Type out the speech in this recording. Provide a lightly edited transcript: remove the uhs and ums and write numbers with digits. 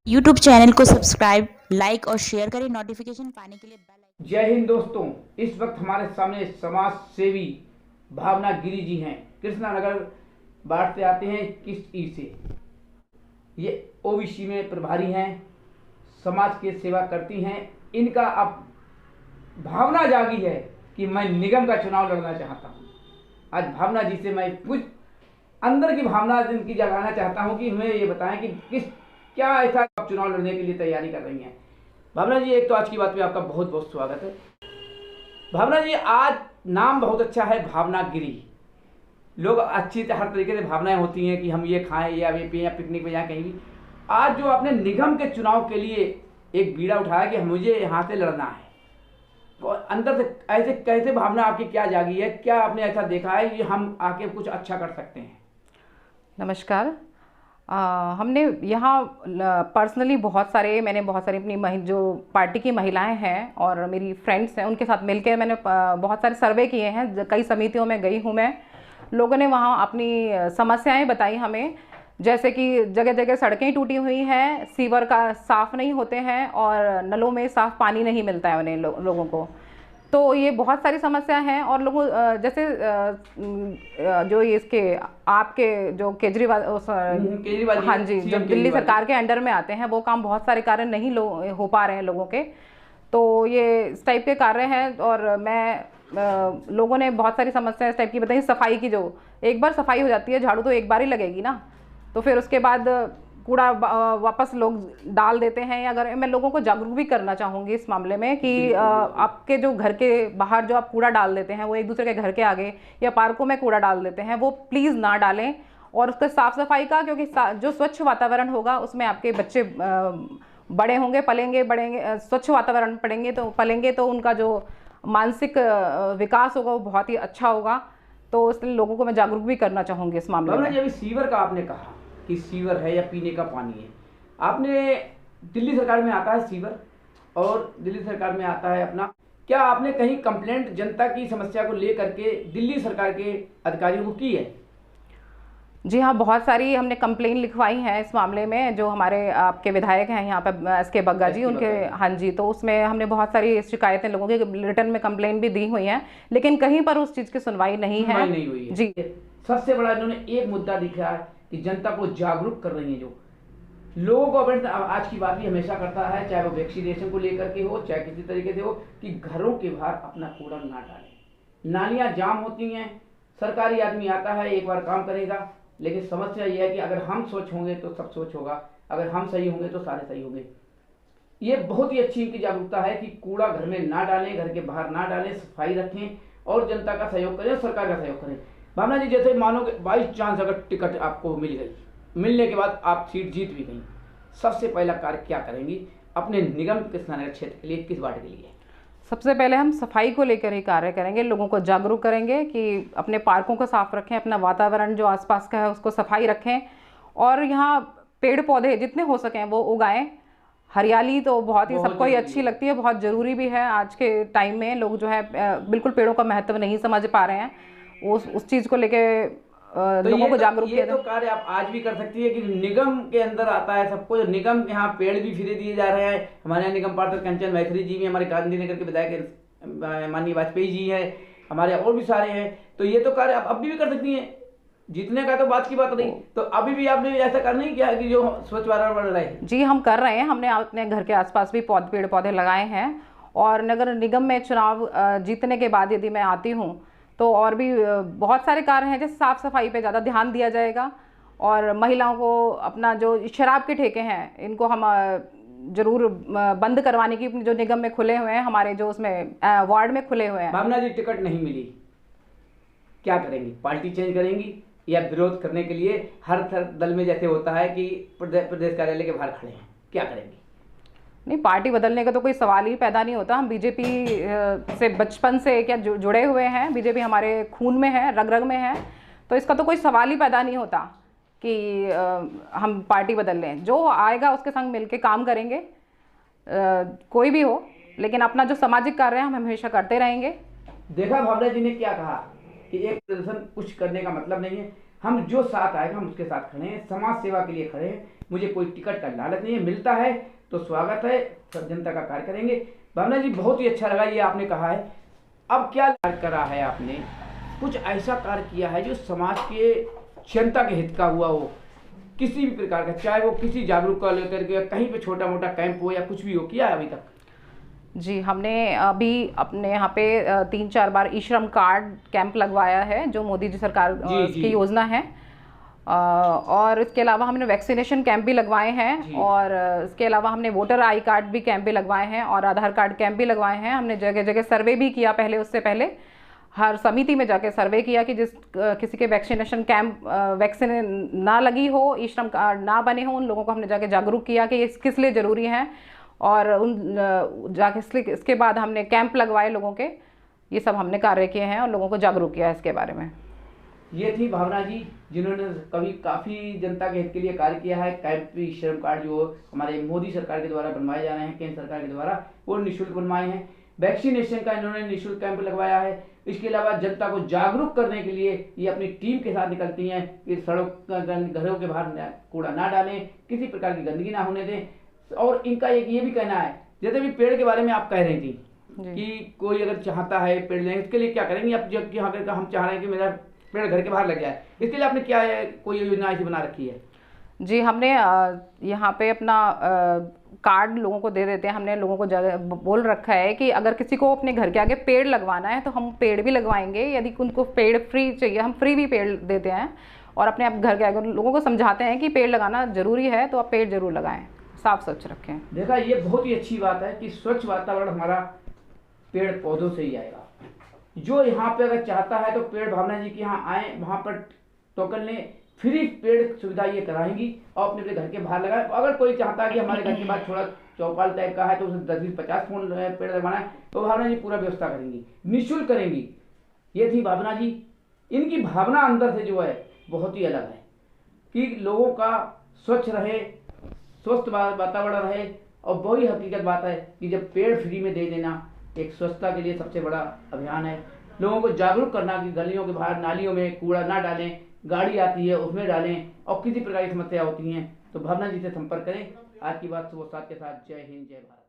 YouTube channel को subscribe, like और share करें। नोटिफिकेशन पाने के लिए बेल आइकन। जय हिंद दोस्तों। इस वक्त हमारे सामने समाज सेवी भावना गिरी जी हैं। कृष्णा नगर बाढ़ से आते हैं, किस ई से। ये ओबीसी में प्रभारी हैं, समाज की सेवा करती हैं। इनका अब भावना जागी है कि मैं निगम का चुनाव लड़ना चाहता हूँ। आज भावना जी से मैं कुछ अंदर की भावना इनकी जगाना चाहता हूँ कि हमें ये बताएं कि क्या ऐसा आप चुनाव लड़ने के लिए तैयारी कर रही हैं। भावना जी, एक तो आज की बात में आपका बहुत बहुत स्वागत है। भावना जी, आज नाम बहुत अच्छा है, भावना गिरी। लोग अच्छी हर तरीके से भावनाएं होती हैं कि हम ये खाएं या ये पिए या पिकनिक में जाएं कहीं भी। आज जो आपने निगम के चुनाव के लिए एक बीड़ा उठाया कि मुझे यहाँ से लड़ना है, तो अंदर से ऐसे कैसे भावना आपकी क्या जागी है? क्या आपने ऐसा देखा है कि हम आके कुछ अच्छा कर सकते हैं? नमस्कार। हमने यहाँ पर्सनली मैंने बहुत सारी अपनी जो पार्टी की महिलाएं हैं और मेरी फ्रेंड्स हैं उनके साथ मिलकर मैंने बहुत सारे सर्वे किए हैं। कई समितियों में गई हूँ मैं। लोगों ने वहाँ अपनी समस्याएं बताई हमें, जैसे कि जगह जगह सड़कें टूटी हुई हैं, सीवर का साफ़ नहीं होते हैं और नलों में साफ़ पानी नहीं मिलता है उन्हें लोगों को। तो ये बहुत सारी समस्या हैं। और लोगों जैसे जो ये इसके आपके जो केजरीवाल हाँ जी, जो दिल्ली सरकार के अंडर में आते हैं, वो काम बहुत सारे कार्य नहीं हो पा रहे हैं लोगों के। तो ये इस टाइप के कार्य हैं। और लोगों ने बहुत सारी समस्या इस टाइप की बताई। सफाई की, जो एक बार सफाई हो जाती है, झाड़ू तो एक बार ही लगेगी ना, तो फिर उसके बाद कूड़ा वापस लोग डाल देते हैं। अगर मैं लोगों को जागरूक भी करना चाहूँगी इस मामले में कि आपके जो घर के बाहर जो आप कूड़ा डाल देते हैं, वो एक दूसरे के घर के आगे या पार्कों में कूड़ा डाल देते हैं, वो प्लीज़ ना डालें। और उसका साफ़ सफाई का, क्योंकि जो स्वच्छ वातावरण होगा उसमें आपके बच्चे बड़े होंगे, पलेंगे, बढ़ेंगे। स्वच्छ वातावरण पलेंगे तो उनका जो मानसिक विकास होगा वो बहुत ही अच्छा होगा। तो इसलिए लोगों को मैं जागरूक भी करना चाहूँगी इस मामले में। अभी सीवर का आपने कहा कि सीवर है या पीने का पानी है, आपने दिल्ली सरकार में आता है सीवर और दिल्ली सरकार में आता है अपना, क्या आपने कहीं कंप्लेंट जनता की समस्या को लेकर के दिल्ली सरकार के अधिकारियों को की है? जी हाँ, बहुत सारी हमने कंप्लेन लिखवाई हैं इस मामले में। जो हमारे आपके विधायक हैं यहाँ पे एस.के. बग्गा जी, उनके हाँ जी, तो उसमें हमने बहुत सारी शिकायतें लोगों की रिटर्न में कंप्लेन भी दी हुई हैं, लेकिन कहीं पर उस चीज़ की सुनवाई नहीं हुई है। जी, सबसे बड़ा इन्होंने एक मुद्दा दिखा है कि जनता को जागरूक कर रही है। जो लोगों को आज की बात भी हमेशा करता है, चाहे वो वैक्सीनेशन को लेकर के हो, चाहे किसी तरीके से हो, कि घरों के बाहर अपना कूड़ा ना डालें। नालियां जाम होती हैं, सरकारी आदमी आता है, एक बार काम करेगा, लेकिन समस्या यह है कि अगर हम स्वच्छ होंगे तो सब स्वच्छ होगा, अगर हम सही होंगे तो सारे सही होंगे। ये बहुत ही अच्छी इनकी जागरूकता है कि कूड़ा घर में ना डालें, घर के बाहर ना डालें, सफाई रखें और जनता का सहयोग करें और सरकार का सहयोग करें। भावना जी, जैसे मानो कि बाई चांस अगर टिकट आपको मिल गई, मिलने के बाद आप सीट जीत भी गई, सबसे पहला कार्य क्या करेंगी अपने निगम कृष्णानगर क्षेत्र के लिए, किस वार्ड के लिए? सबसे पहले हम सफाई को लेकर ही कार्य करेंगे। लोगों को जागरूक करेंगे कि अपने पार्कों को साफ रखें, अपना वातावरण जो आसपास का है उसको सफाई रखें और यहाँ पेड़ पौधे जितने हो सकें वो उगाएं। हरियाली तो बहुत ही सबको ही अच्छी लगती है, बहुत ज़रूरी भी है। आज के टाइम में लोग जो है बिल्कुल पेड़ों का महत्व नहीं समझ पा रहे हैं। उस चीज़ को लेके लोगों को जागरूक किया। तो कार्य आप आज भी कर सकती है कि निगम के अंदर आता है सबको। निगम के यहाँ पेड़ भी फ्री दिए जा रहे हैं। हमारे यहाँ निगम पार्षद कंचन मैथिली जी भी, हमारे गांधीनगर के विधायक माननीय वाजपेयी जी हैं, हमारे और भी सारे हैं। तो ये तो कार्य आप अभी भी कर सकती हैं। जीतने का तो बात की बात नहीं, तो अभी भी आपने ऐसा कर नहीं किया कि जो स्वच्छ वातावरण रहे? जी, हम कर रहे हैं। हमने अपने घर के आसपास भी पेड़ पौधे लगाए हैं। और नगर निगम में चुनाव जीतने के बाद यदि मैं आती हूँ तो और भी बहुत सारे कार्य हैं, जैसे साफ़ सफाई पे ज़्यादा ध्यान दिया जाएगा। और महिलाओं को अपना जो शराब के ठेके हैं इनको हम ज़रूर बंद करवाने की, जो निगम में खुले हुए हैं, हमारे जो उसमें वार्ड में खुले हुए हैं। भावना जी, टिकट नहीं मिली, क्या करेंगी? पार्टी चेंज करेंगी या विरोध करने के लिए हर दल में जैसे होता है कि प्रदेश कार्यालय के बाहर खड़े हैं, क्या करेंगी? नहीं, पार्टी बदलने का तो कोई सवाल ही पैदा नहीं होता। हम बीजेपी से बचपन से क्या जुड़े हुए हैं, बीजेपी हमारे खून में है, रग रग में है। तो इसका तो कोई सवाल ही पैदा नहीं होता कि हम पार्टी बदल लें। जो आएगा उसके संग मिलके काम करेंगे, कोई भी हो, लेकिन अपना जो सामाजिक कार्य है हम हमेशा करते रहेंगे। देखा भावना जी ने क्या कहा कि एक प्रदर्शन कुछ करने का मतलब नहीं है, हम जो साथ आएगा हम उसके साथ खड़े हैं, समाज सेवा के लिए खड़े हैं। मुझे कोई टिकट का लालच नहीं है, मिलता है तो स्वागत है, सब जनता का कार्य करेंगे। भावना जी बहुत ही अच्छा लगा ये आपने कहा है। अब क्या कार्य करा है आपने, कुछ ऐसा कार्य किया है जो समाज के जनता के हित का हुआ हो, किसी भी प्रकार का, चाहे वो किसी जागरूक को लेकर के कहीं पे छोटा मोटा कैंप हो या कुछ भी हो, किया है अभी तक? जी, हमने अभी अपने यहाँ पे 3-4 बार ई श्रम कार्ड कैंप लगवाया है, जो मोदी जी सरकार की योजना है। और इसके अलावा हमने वैक्सीनेशन कैंप भी लगवाए हैं, और इसके अलावा हमने वोटर आई कार्ड भी कैंप भी लगवाए हैं, और आधार कार्ड कैंप भी लगवाए हैं। हमने जगह जगह सर्वे भी किया, पहले उससे पहले हर समिति में जाके सर्वे किया कि जिस किसी के वैक्सीनेशन कैंप वैक्सीन ना लगी हो, ई श्रम कार्ड ना बने हो, उन लोगों को हमने जाके जागरूक किया कि ये किस लिए ज़रूरी है, और उन जाके इसके बाद हमने कैंप लगवाए लोगों के। ये सब हमने कार्य किए हैं और लोगों को जागरूक किया है इसके बारे में। ये थी भावना जी, जिन्होंने कभी काफ़ी जनता के हित के लिए कार्य किया है। कैंप ई श्रम कार्ड जो हमारे मोदी सरकार के द्वारा बनवाए जा रहे हैं, केंद्र सरकार के द्वारा, वो निःशुल्क बनवाए हैं। वैक्सीनेशन का इन्होंने निःशुल्क कैंप लगवाया है। इसके अलावा जनता को जागरूक करने के लिए ये अपनी टीम के साथ निकलती हैं कि सड़क घरों के बाहर कूड़ा ना डालें, किसी प्रकार की गंदगी ना होने दें। और इनका एक ये भी कहना है, जैसे भी पेड़ के बारे में आप कह रही थी कि कोई अगर चाहता है पेड़ लें, इसके लिए क्या करेंगे आप? जब यहाँ पर हम चाह रहे हैं कि मेरा पेड़ घर के बाहर लग जाए, इसके लिए आपने क्या है, कोई योजना ऐसी बना रखी है? जी, हमने यहाँ पे अपना कार्ड लोगों को दे देते हैं। हमने लोगों को बोल रखा है कि अगर किसी को अपने घर के आगे पेड़ लगवाना है तो हम पेड़ भी लगवाएंगे। यदि उनको पेड़ फ्री चाहिए, हम फ्री भी पेड़ देते हैं, और अपने आप घर के आगे लोगों को समझाते हैं कि पेड़ लगाना ज़रूरी है, तो आप पेड़ ज़रूर लगाएं, साफ स्वच्छ रखें। देखा, ये बहुत ही अच्छी बात है कि स्वच्छ वातावरण हमारा पेड़ पौधों से ही आएगा। जो यहाँ पे अगर चाहता है तो पेड़ भावना जी के यहाँ आए, वहाँ पर टोकन लें, फ्री पेड़ सुविधा ये कराएंगी और अपने घर के बाहर लगाएं। अगर कोई चाहता है कि हमारे घर के बाद थोड़ा चौपाल टाइप का है तो उसे 10-20-50 पेड़ लगवाना है, तो भावना जी पूरा व्यवस्था करेंगी, निःशुल्क करेंगी। ये थी भावना जी। इनकी भावना अंदर से जो है बहुत ही अलग है कि लोगों का स्वच्छ रहे, स्वस्थ वातावरण रहे। और वही हकीकत बात है कि जब पेड़ फ्री में दे देना एक स्वच्छता के लिए सबसे बड़ा अभियान है। लोगों को जागरूक करना कि गलियों के बाहर नालियों में कूड़ा ना डालें, गाड़ी आती है उसमें डालें, और किसी प्रकार की समस्या होती हैं तो भावना जी से संपर्क करें। आज की बात सुबह 7 के साथ। जय हिंद, जय भारत।